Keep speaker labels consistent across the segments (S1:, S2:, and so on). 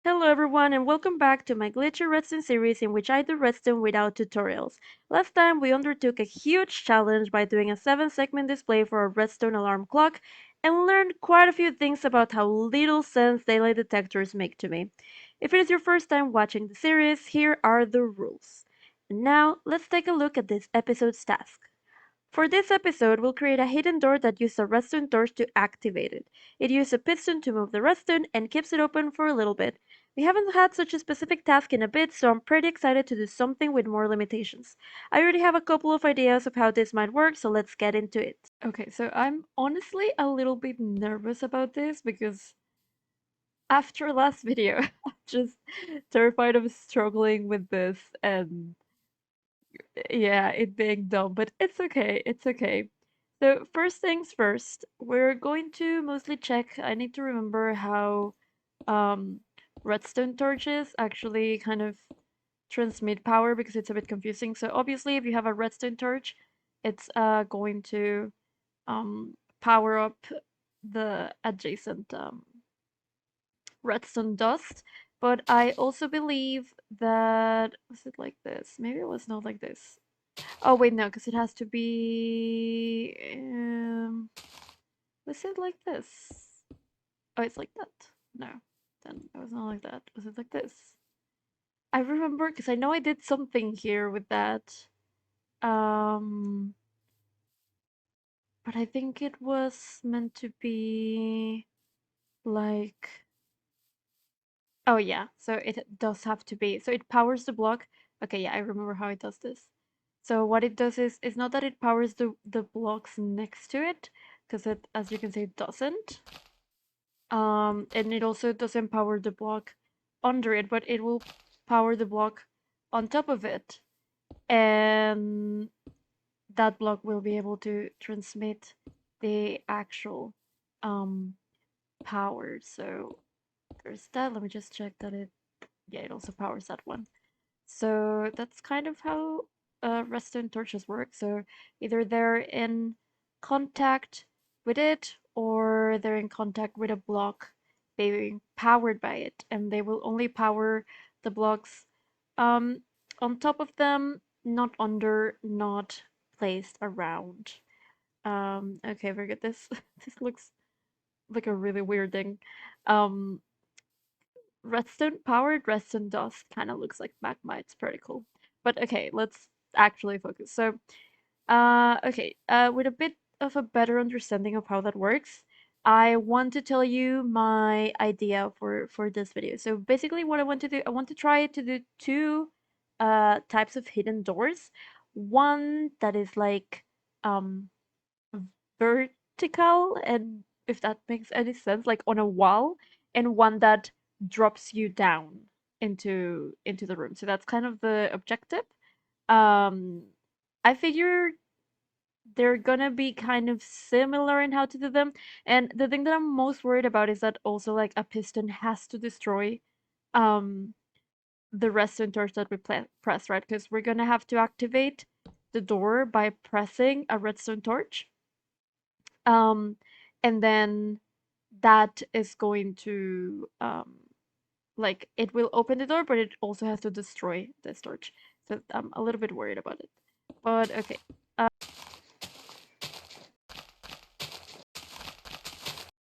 S1: Hello everyone and welcome back to my Glitchy Redstone series in which I do redstone without tutorials. Last time we undertook a huge challenge by doing a 7 segment display for a redstone alarm clock and learned quite a few things about how little sense daylight detectors make to me. If it is your first time watching the series, here are the rules. And now let's take a look at this episode's task. For this episode, we'll create a hidden door that uses a redstone torch to activate it. It uses a piston to move the redstone and keeps it open for a little bit. We haven't had such a specific task in a bit, so I'm pretty excited to do something with more limitations. I already have a couple of ideas of how this might work, so let's get into it. Okay, so I'm honestly a little bit nervous about this because after last video, I'm just terrified of struggling with this and yeah, it being dumb, but it's okay. It's okay. So first things first, we're going to mostly check. I need to remember how um, redstone torches actually kind of transmit power because it's a bit confusing. So obviously, if you have a redstone torch, it's going to power up the adjacent redstone dust. But I also believe that was it like this? Maybe it was not like this. Oh wait, no, because it has to be. Was it like this? Oh, it's like that. No, then it was not like that. Was it like this? I remember because I know I did something here with that. Um, but I think it was meant to be like. Oh yeah, so it does have to be. So it powers the block. Okay, yeah, I remember how it does this. So what it does is it's not that it powers the blocks next to it, because it, as you can see, it doesn't. And it also doesn't power the block under it, but it will power the block on top of it, and that block will be able to transmit the actual um power. So there's that. Let me just check that it, yeah, it also powers that one. So that's kind of how redstone torches work. So either they're in contact with it or they're in contact with a block being powered by it, and they will only power the blocks um, on top of them, not under, not placed around. Okay, very good. This this looks like a really weird thing. Um, redstone powered redstone dust kind of looks like magma. It's pretty cool. But okay, let's actually focus. So, with a bit of a better understanding of how that works, I want to tell you my idea for this video. So basically, what I want to do, I want to try to do two types of hidden doors. One that is like um vertical, and if that makes any sense, like on a wall, and one that drops you down into the room. So that's kind of the objective. Um, I figure they're gonna be kind of similar in how to do them. And the thing that I'm most worried about is that also like a piston has to destroy um the redstone torch that we press, right? Because we're gonna have to activate the door by pressing a redstone torch. Um, and then that is going to like it will open the door, but it also has to destroy the torch. So I'm a little bit worried about it. But okay.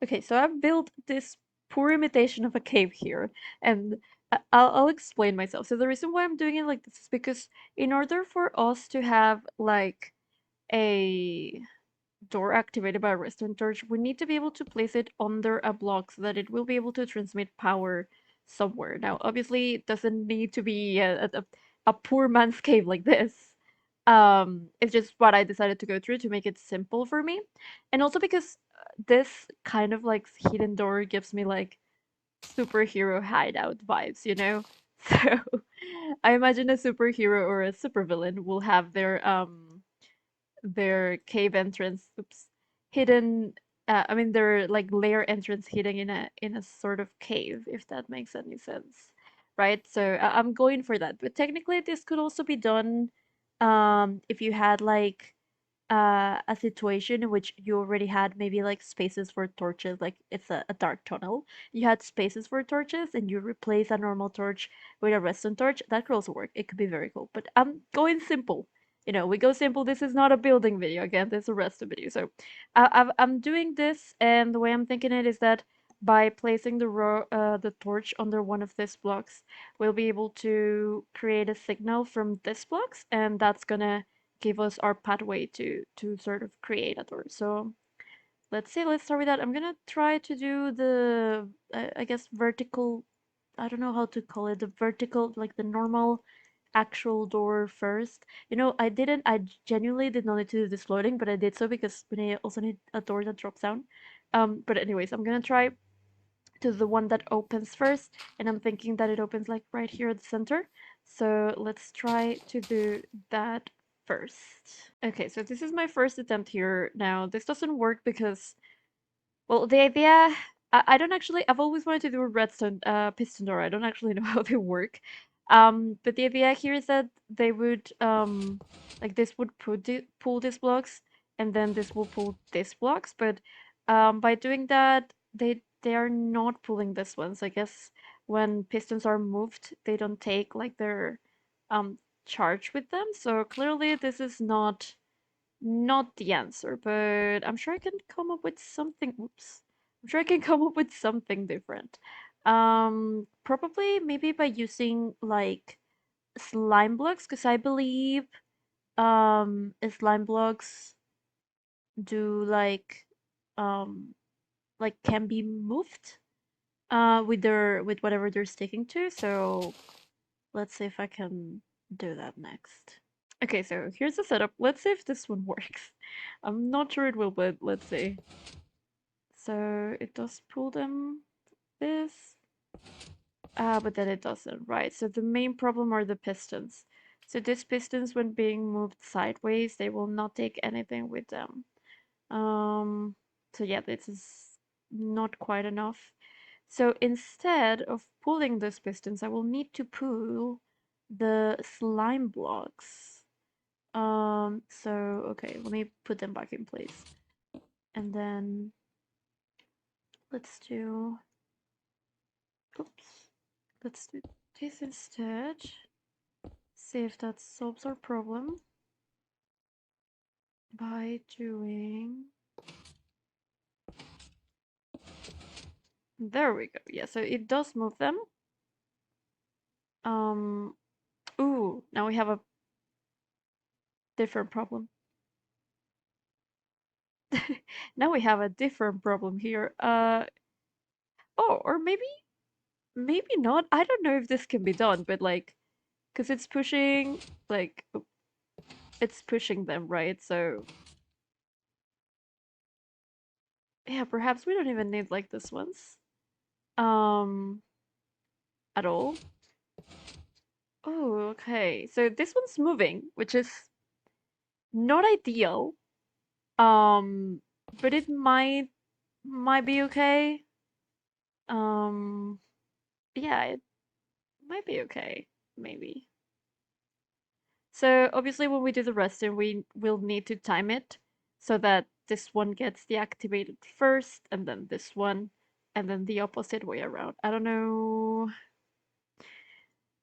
S1: Okay, so I've built this poor imitation of a cave here, and I'll explain myself. So the reason why I'm doing it like this is because in order for us to have like a door activated by a redstone torch, we need to be able to place it under a block so that it will be able to transmit power somewhere. Now, obviously, it doesn't need to be a poor man's cave like this. It's just what I decided to go through to make it simple for me. And also because this kind of like hidden door gives me like superhero hideout vibes, you know? So I imagine a superhero or a supervillain will have their cave entrance, oops, hidden. I mean, their like lair entrance hidden in a sort of cave, if that makes any sense, right? So I'm going for that. But technically, this could also be done if you had like a situation in which you already had maybe like spaces for torches, like it's a dark tunnel. You had spaces for torches and you replace a normal torch with a redstone torch. That could also work. It could be very cool. But I'm going simple. You know, we go simple. This is not a building video. Again, this is a redstone video. So I'm doing this, and the way I'm thinking it is that by placing the torch under one of these blocks, we'll be able to create a signal from this blocks, and that's gonna give us our pathway to sort of create a door. So let's see, let's start with that. I'm gonna try to do the I guess vertical, I don't know how to call it, the vertical, like the normal actual door first. You know, I genuinely did not need to do this loading, but I did so because we also need a door that drops down. But anyways, I'm gonna try to the one that opens first, and I'm thinking that it opens like right here at the center. So let's try to do that first. Okay, so this is my first attempt here. Now, this doesn't work because, well, the idea, I don't actually, I've always wanted to do a redstone piston door. I don't actually know how they work. But the idea here is that they would, like this would pull these blocks, and then this will pull these blocks. But by doing that, they are not pulling this one. So I guess when pistons are moved, they don't take like their um charge with them. So clearly this is not the answer, but I'm sure I can come up with something. Oops. I'm sure I can come up with something different. Probably maybe by using like slime blocks, because I believe slime blocks do um like can be moved with their with whatever they're sticking to. So let's see if I can do that next. Okay, so here's the setup. Let's see if this one works. I'm not sure it will, but let's see. So it does pull them this, but then it doesn't, right? So the main problem are the pistons. So these pistons, when being moved sideways, they will not take anything with them. Um, so yeah, this is not quite enough. So instead of pulling those pistons, I will need to pull the slime blocks. So okay, let me put them back in place. And then let's do, oops, let's do this instead. See if that solves our problem by doing, there we go. Yeah, so it does move them. Um, ooh, now we have a different problem. Now we have a different problem here. Oh, or maybe not. I don't know if this can be done, but like, because it's pushing, like, it's pushing them, right? So, yeah, perhaps we don't even need like this ones, um, at all. Oh, okay. So this one's moving, which is not ideal. Um, but it might be okay. Um, yeah, it might be okay, maybe. So obviously when we do the resting, we will need to time it so that this one gets deactivated first, and then this one, and then the opposite way around. I don't know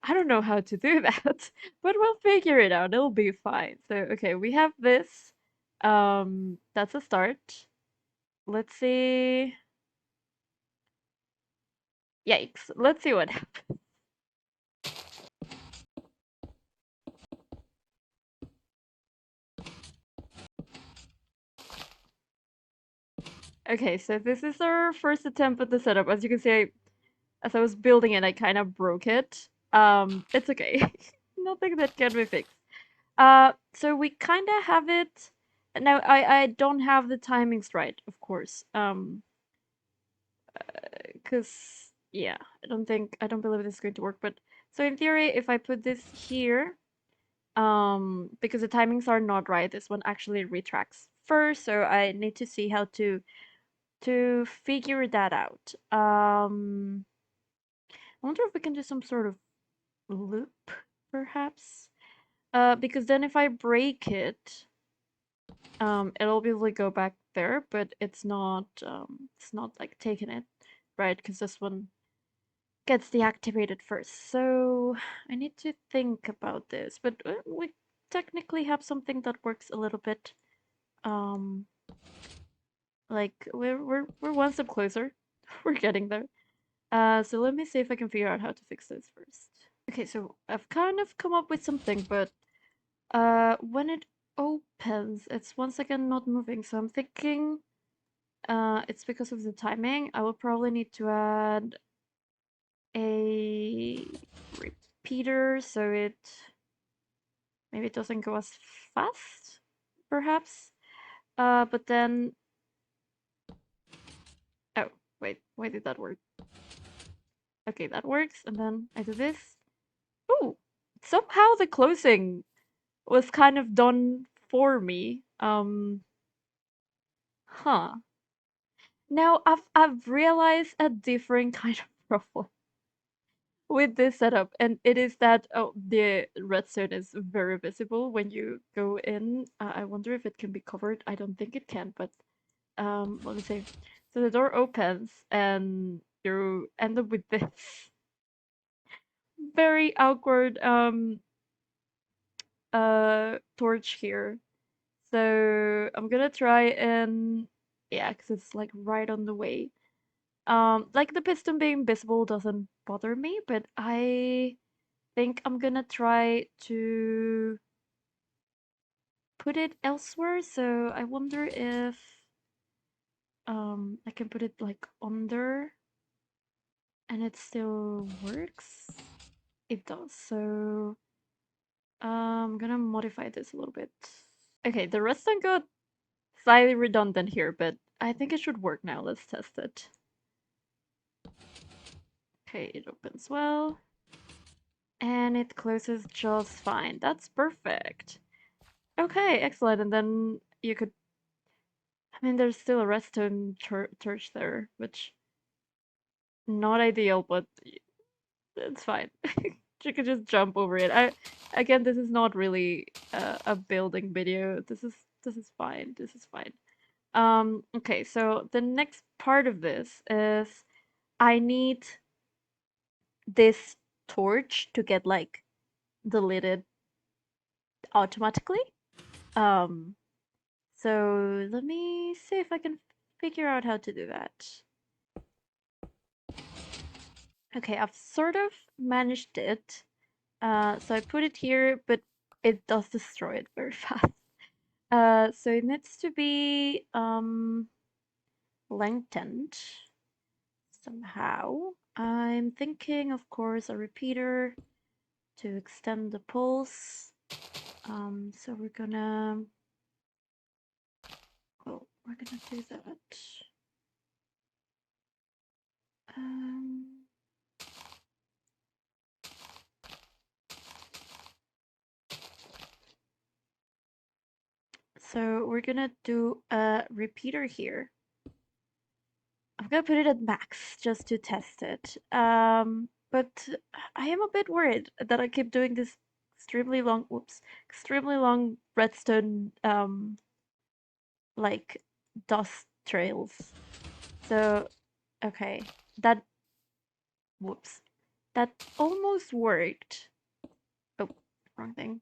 S1: how to do that, but we'll figure it out. It'll be fine. So okay, we have this. That's a start. Let's see. Yikes. Let's see what happens. Okay, so this is our first attempt at the setup. As you can see, as I was building it, I kind of broke it. It's okay. Nothing that can be fixed. So we kind of have it. Now, I don't have the timings right, of course. Because, yeah, I don't believe this is going to work. But, so in theory, if I put this here, because the timings are not right, this one actually retracts first. So I need to see how to figure that out. I wonder if we can do some sort of loop, perhaps. Because then if I break it, it'll obviously go back there, but it's not like taking it, right? Because this one gets deactivated first. So I need to think about this, but we technically have something that works a little bit. Um, like we're one step closer. We're getting there. So let me see if I can figure out how to fix this first. Okay, so I've kind of come up with something, but when it opens, it's once again not moving. So I'm thinking it's because of the timing. I will probably need to add a repeater so it maybe it doesn't go as fast, perhaps. But then oh wait, why did that work? Okay, that works, and then I do this. Oh, somehow the closing was kind of done for me. Huh. Now I've realized a different kind of problem with this setup, and it is that oh the redstone is very visible when you go in. I wonder if it can be covered. I don't think it can, but let me see. So the door opens and you end up with this very awkward torch here. So I'm gonna try and yeah, because it's like right on the way. Like the piston being visible doesn't bother me, but I think I'm gonna try to put it elsewhere. So I wonder if I can put it like under and it still works. It does. So I'm gonna modify this a little bit. Okay, the redstone got slightly redundant here, but I think it should work now. Let's test it. Okay, it opens well. And it closes just fine. That's perfect. Okay, excellent. And then you could, I mean, there's still a redstone torch there, which not ideal, but it's fine. You could just jump over it. Again, this is not really a building video. This is fine. This is fine. Okay, so the next part of this is I need this torch to get like deleted automatically. Um, so let me see if I can figure out how to do that. Okay, I've sort of managed it. So I put it here, but it does destroy it very fast. So it needs to be lengthened somehow. I'm thinking, of course, a repeater to extend the pulse. So we're gonna do that. Um, so we're gonna do a repeater here. I'm gonna put it at max just to test it. But I am a bit worried that I keep doing this extremely long redstone like dust trails. So okay, that whoops, that almost worked. Oh, wrong thing.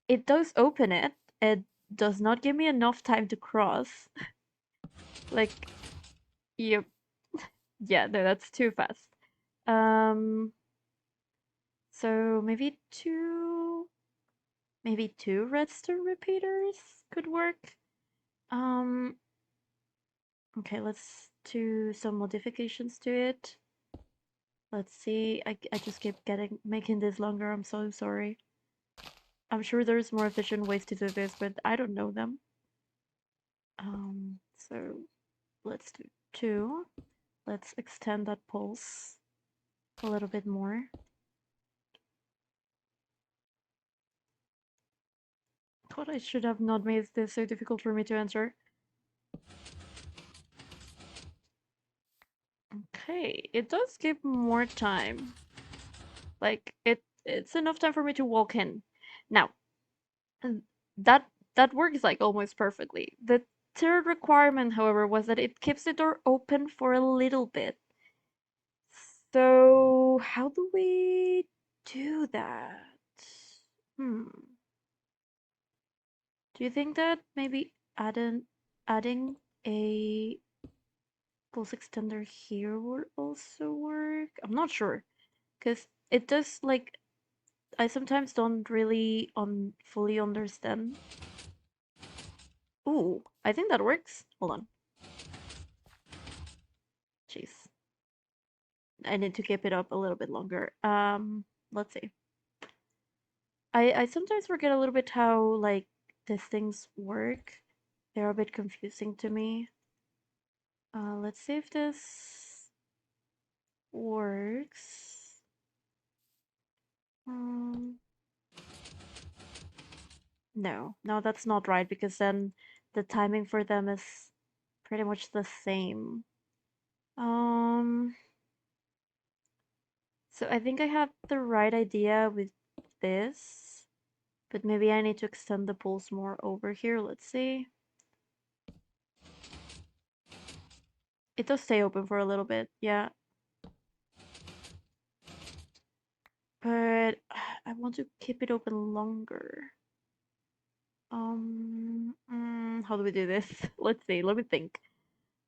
S1: It does open it. It does not give me enough time to cross. Like, yep, yeah, no, that's too fast. Um, so maybe two redstone repeaters could work. Um, okay, let's do some modifications to it. Let's see. I just keep making this longer. I'm so sorry. I'm sure there's more efficient ways to do this, but I don't know them. So let's do two. Let's extend that pulse a little bit more. Thought I should have not made this so difficult for me to answer. Okay, it does give more time. Like it's enough time for me to walk in. Now, that that works like almost perfectly. The third requirement, however, was that it keeps the door open for a little bit. So how do we do that? Hmm. Do you think that maybe adding a pulse extender here would also work? I'm not sure, because it does like I sometimes don't really fully understand. Ooh, I think that works. Hold on. Jeez. I need to keep it up a little bit longer. Let's see. I sometimes forget a little bit how like these things work. They're a bit confusing to me. Let's see if this works. Um, no, that's not right because then the timing for them is pretty much the same. Um, so I think I have the right idea with this, but maybe I need to extend the pulse more over here. Let's see. It does stay open for a little bit, yeah. But I want to keep it open longer. How do we do this? Let's see, let me think.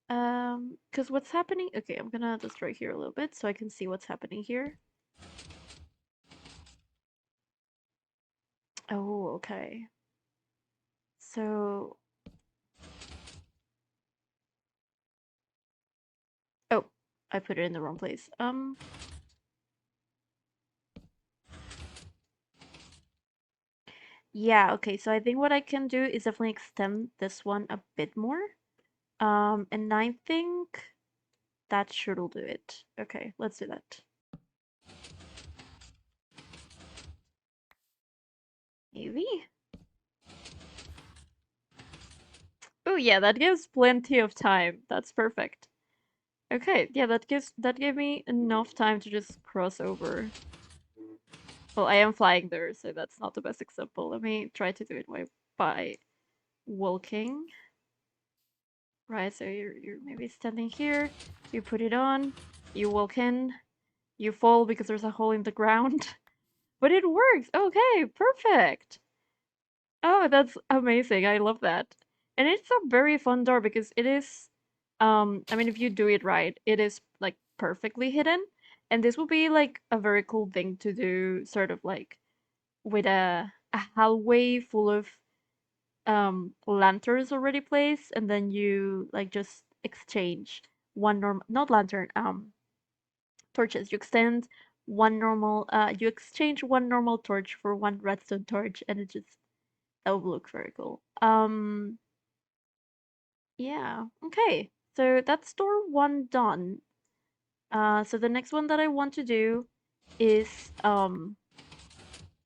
S1: Because what's happening? Okay, I'm gonna just right here a little bit so I can see what's happening here. Oh, okay. So, oh, I put it in the wrong place. Yeah, okay, so I think what I can do is definitely extend this one a bit more. And I think that should'll do it. Okay, let's do that. Maybe? Oh yeah, that gives plenty of time. That's perfect. Okay, yeah, that gave me enough time to just cross over. Well, I am flying there, so that's not the best example. Let me try to do it by walking. Right, so you're maybe standing here, you put it on, you walk in, you fall because there's a hole in the ground. But it works! Okay, perfect! Oh, that's amazing. I love that. And it's a very fun door because it is, I mean, if you do it right, it is like perfectly hidden. And this will be like a very cool thing to do, sort of like with a hallway full of lanterns already placed, and then you like just exchange one normal, not lantern, torches. You extend one normal, you exchange one normal torch for one redstone torch, and it just that would look very cool. Yeah. Okay. So that's door one done. So the next one that I want to do is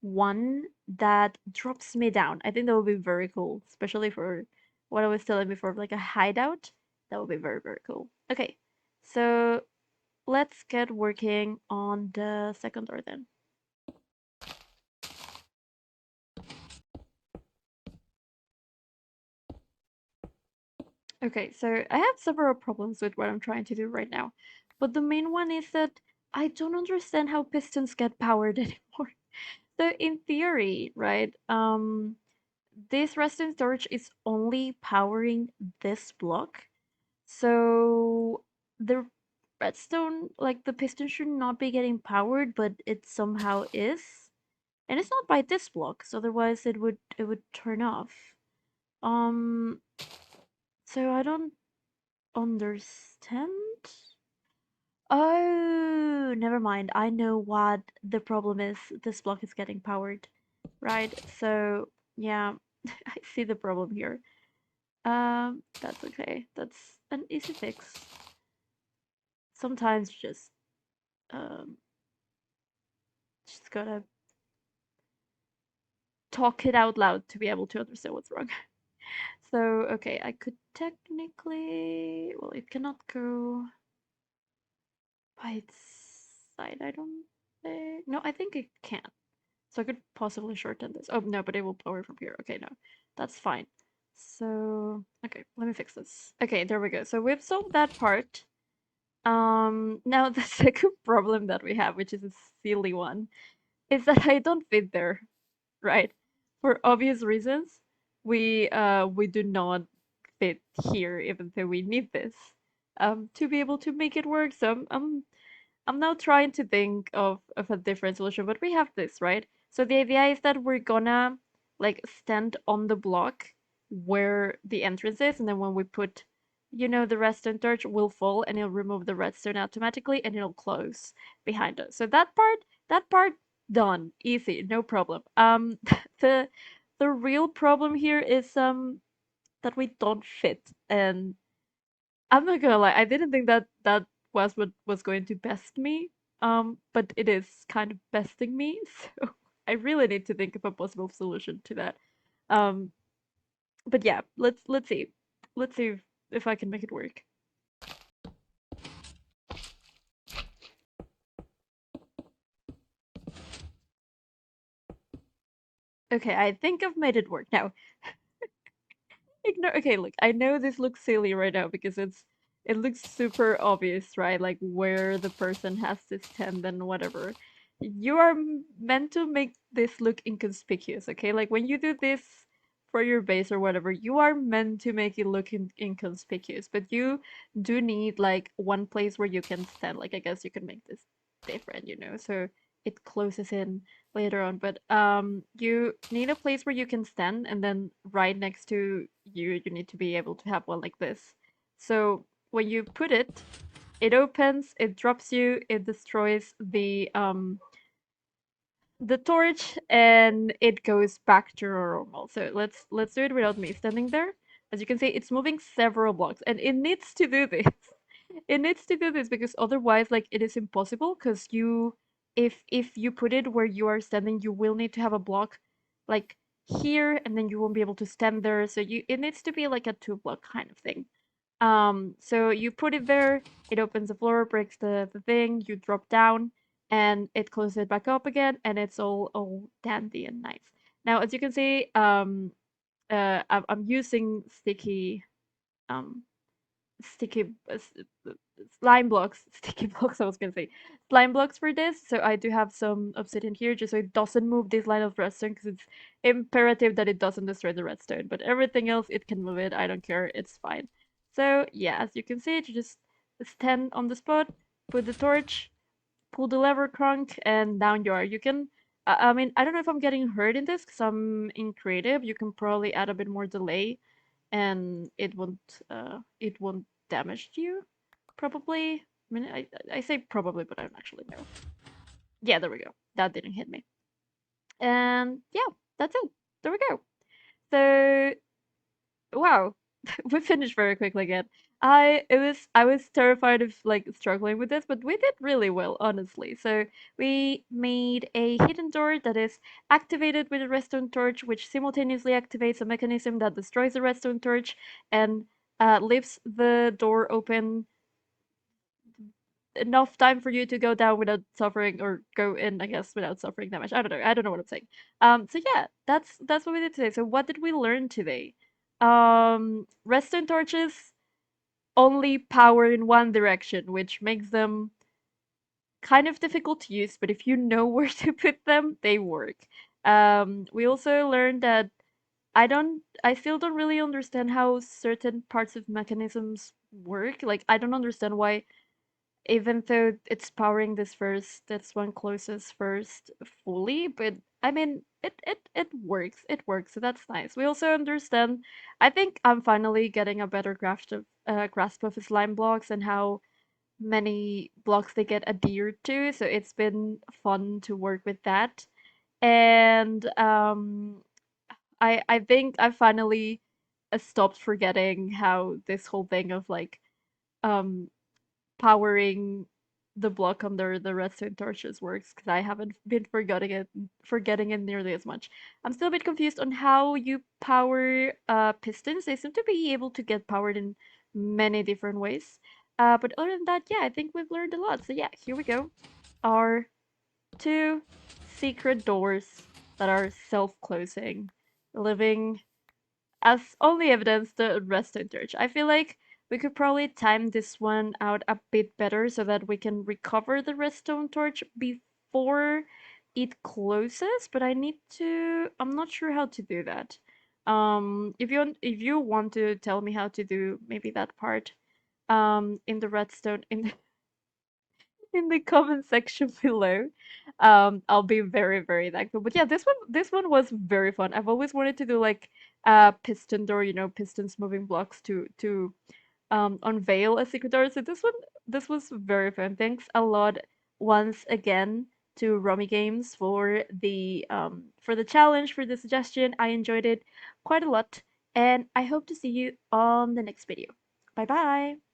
S1: one that drops me down. I think that would be very cool, especially for what I was telling before, like a hideout. That would be very, very cool. Okay. So let's get working on the second door then. Okay, so I have several problems with what I'm trying to do right now. But the main one is that I don't understand how pistons get powered anymore. So in theory, right, this redstone storage is only powering this block. So the redstone, like the piston should not be getting powered, but it somehow is. And it's not by this block, so otherwise it would turn off. Um, so I don't understand? Oh, never mind. I know what the problem is. This block is getting powered, right? So, yeah, I see the problem here. That's okay. That's an easy fix. Sometimes um just gotta talk it out loud to be able to understand what's wrong. So, okay, I could technically, well, it cannot go by its side, I don't think. No, I think it can. So I could possibly shorten this. Oh, no, but it will power from here. Okay, no. That's fine. So, okay, let me fix this. Okay, there we go. So we've solved that part. Now the second problem that we have, which is a silly one, is that I don't fit there, right? For obvious reasons, we do not fit here, even though we need this to be able to make it work. So I'm now trying to think of a different solution, but we have this, right? So the idea is that we're gonna like stand on the block where the entrance is, and then when we put, the redstone torch will fall and it'll remove the redstone automatically and it'll close behind us. So that part done, easy, no problem. The the real problem here is that we don't fit, and I'm not gonna lie, I didn't think that that was what was going to best me. But it is kind of besting me, so I really need to think of a possible solution to that. Um, but yeah, let's see. Let's see if I can make it work. Okay, I think I've made it work. Now, ignore. Okay, look, I know this looks silly right now because it looks super obvious, right? Like where the person has to stand and whatever. You are meant to make this look inconspicuous, okay? Like when you do this for your base or whatever, you are meant to make it look inconspicuous, but you do need like one place where you can stand. Like I guess you can make this different, so it closes in later on. But you need a place where you can stand, and then right next to you need to be able to have one like this. So when you put it, it opens, it drops you, it destroys the torch, and it goes back to normal. So let's do it without me standing there. As you can see, it's moving several blocks, and it needs to do this. It needs to do this because otherwise, like, it is impossible. Because if you put it where you are standing, you will need to have a block like here, and then you won't be able to stand there. So it needs to be like a 2 block kind of thing. So you put it there, it opens the floor, breaks the thing, you drop down, and it closes it back up again, and it's all dandy and nice. Now, as you can see, I'm using um, sticky slime blocks, sticky blocks. I was gonna say slime blocks for this. So I do have some obsidian here, just so it doesn't move this line of redstone, because it's imperative that it doesn't destroy the redstone. But everything else, it can move it. I don't care. It's fine. So yeah, as you can see, you just stand on the spot, put the torch, pull the lever crunk, and down you are. You can. I mean, I don't know if I'm getting hurt in this because I'm in creative. You can probably add a bit more delay, and it won't damage you. Probably. I mean, I say probably, but I don't actually know. Yeah, there we go. That didn't hit me. And yeah, that's it. There we go. So wow, we finished very quickly again. I was terrified of like struggling with this, but we did really well, honestly. So we made a hidden door that is activated with a redstone torch, which simultaneously activates a mechanism that destroys the redstone torch and leaves the door open enough time for you to go down without suffering, or go in, I guess, without suffering damage. I don't know. I don't know what I'm saying. So yeah, that's what we did today. So what did we learn today? Redstone torches only power in one direction, which makes them kind of difficult to use, but if you know where to put them, they work. We also learned that I still don't really understand how certain parts of mechanisms work. Like, I don't understand why, even though it's powering this one closest first fully, but I mean, it works. It works, so that's nice. We also understand. I think I'm finally getting a better grasp of slime blocks and how many blocks they get adhered to. So it's been fun to work with that, and I think I finally stopped forgetting how this whole thing of like um powering the block under the redstone torches works, because I haven't been forgetting it nearly as much. I'm still a bit confused on how you power pistons. They seem to be able to get powered in many different ways. But other than that, yeah, I think we've learned a lot. So yeah, here we go. Our 2 secret doors that are self-closing, living as only evidence the redstone torch. I feel like we could probably time this one out a bit better so that we can recover the redstone torch before it closes, but I'm not sure how to do that. If you want to tell me how to do maybe that part in the redstone in the comment section below. I'll be very, very thankful. But yeah, this one was very fun. I've always wanted to do like a piston door, pistons moving blocks to unveil a secret door. So this was very fun. Thanks a lot once again to Romygames for the challenge, for the suggestion. I enjoyed it quite a lot, and I hope to see you on the next video. Bye bye.